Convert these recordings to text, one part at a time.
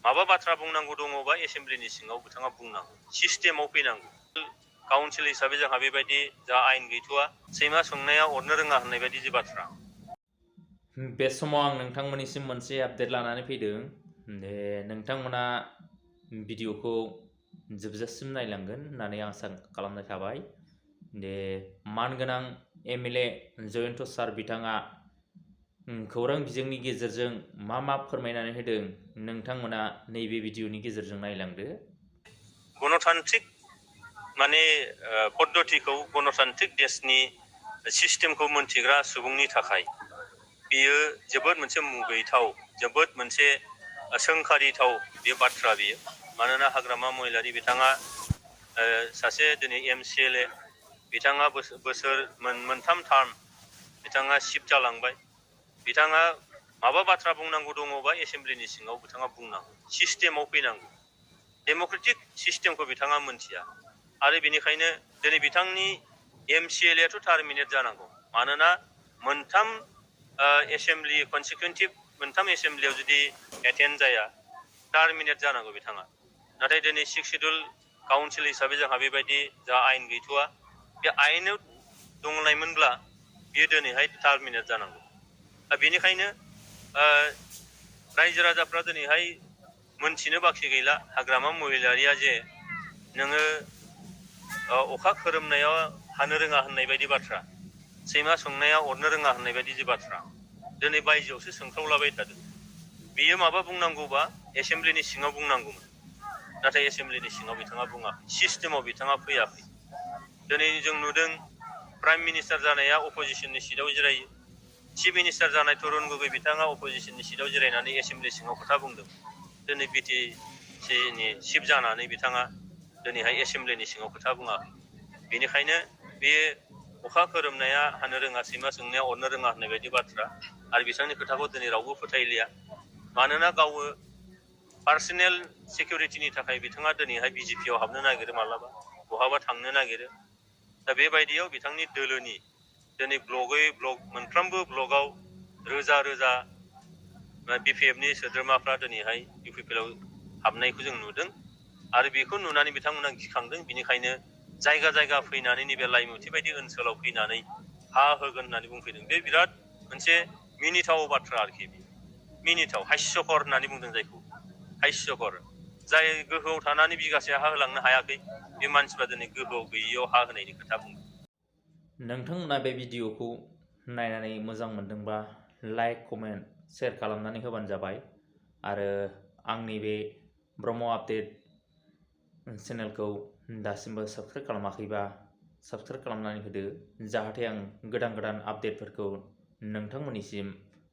माबा बाथ्रा बुंनांगौ दङबा एसेम्ब्लिनि सिङाव बिथाङा बुंनांगौ, सिस्टेमाव फैनांगौ। काउन्सिल हिसाबै जोंहा बेबायदि जा आयेन गैथ'आ, सैमा सोंनाया अरनो रोङा होननाय बायदि जे बाथ्रा। बे समाव आं नोंथांमोननिसिम मोनसे आपडेट लानानै फैदों दे नोंथांमोना भिडिअखौ जोबजासिम नायलांगोन होननानै आसा खालामनाय थाबाय। दे मानगोनां एमएलए जयन्त सार बिथाङा खौरां बिजोंनि गेजेरजों मा फोरमायनानै होदों नोंथांमोना नैबे भिडिअनि गेजेरजों नायलांदो। गणतान्त्रिक माने पद्धतिखौ, गणतान्त्रिक देशनि सिस्टेमखौ मोनथिग्रा सुबुंनि थाखाय बियो जोबोद मोनसे मुगैथाव, जोबोद मोनसे सोंखारिथाव बे बाथ्रा बियो। मानोना हाग्रामा महिलारि बिथाङा सासे दिनै MCLA, बिथाङा बोसोर मोनथाम टार्म बिथाङा सिफ जालांबाय। बिथाङा माबा बाथ्रा बुंनांगौ दङबा एसेम्ब्लिनि सिङाव बिथाङा बुंनांगौ, सिस्टेमाव फैनांगौ। डेम'क्रेटिक सिस्टेमखौ बिथाङा मोनथिया आरो बेनिखायनो दिनै बिथांनि MCLAथ' टार्मिनेट जानांगौ। मानोना मोनथाम एसेम्ब्लि कनसिकुवेन्टिभ मोनथाम एसेम्ब्लियाव जुदि एटेन्ड जाया, टार्मिनेट जानांगौ बिथाङा। नाथाय दिनै 6 शिड्युल काउन्सिल हिसाबै जोंहा बेबायदि जा आयेन गैथ'आ, बे आयेनाव दंनायमोनब्ला बियो दिनैहाय टार्मिनेट जानांगौ। बेनिखायनो रायजो राजाफ्रा दिनैहाय मोनथिनो बाखि गैला, हाग्रामा महिलारिया जे नोङो अखा खोरोमनायाव हानो रोङा होननाय बायदि बाथ्रा, सैमा सोंनाया अरनो रोङा होननाय बायदि जे बाथ्रा दिनै बायजोआवसो सोंख्रावलाबाय थादों। बियो माबा बुंनांगौबा एसेम्ब्लिनि सिङाव बुंनांगौमोन, नाथाय एसेम्ब्लिनि सिङाव बिथाङा बुङाखै, सिस्टेमाव बिथाङा फैयाखै। दिनै जों नुदों प्राइम मिनिस्टार जानाया अपोजिसननि सिटआव जिरायो, चिफ मिनिस्टार जानाय तरुण गगৈ बिथाङा अपोजिसननि सिटआव जिरायनानै एसेम्ब्लि सिङाव खोथा बुंदों। दिनै BTCनि चिफ जानानै बिथाङा दिनैहाय एसेम्ब्लिनि सिङाव खोथा बुङाखै। बेनिखायनो बे अखा खोरोमनाया हानो रोङा, सैमा सोंनाया अरनो रोङा होननाय बायदि बाथ्रा आरो बिथांनि खोथाखौ दिनै रावबो फोथायलिया। मानोना गावो पार्सनेल सिकिउरिटिनि थाखाय बिथाङा दिनैहाय BJPआव हाबनो नागिरो, मालाबा बहाबा थांनो नागिरो। दा बेबायदियाव बिथांनि दोलोनि दिनै ब्लग मोनफ्रोमबो ब्लगाव रोजा रोजा BPFनि सोद्रोमाफ्रा दिनैहाय UPPLआव हाबनायखौ जों नुदों आरो बेखौ नुनानै बिथांमोना गिखांदों। बिनिखायनो जायगा जायगा फैनानै नैबे लाइमुथि बायदि ओनसोलाव फैनानै हा होगोन होननानै बुंफैदों। बे बिराद मोनसे मिनिथाव बाथ्रा आरोखि, मिनिथाव, हास्यकर होननानै बुंदों जायखौ, हास्यकर। जाय गोहोआव थानानै बिगासे हा होलांनो हायाखै, बे मानसिफ्रा दिनै गोहोआव गैयियाव हा होनायनि खोथा बुंदों। नोंथांमोना बे भिडिअखौ नायनानै मोजां मोनदोंबा लाइक, कमेन्ट, शेयार खालामनानै होबानो जाबाय आरो आंनि बे ब्रह्म आपडेट चेनेलखौ दासिमबो साबस्क्राइब खालामाखैबा साबस्क्राइब खालामनानै होदो, जाहाथे आं गोदान आपडेटफोरखौ नोंथांमोननिसिम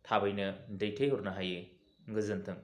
थाबैनो दैथायहरनो हायो। गोजोन्थों।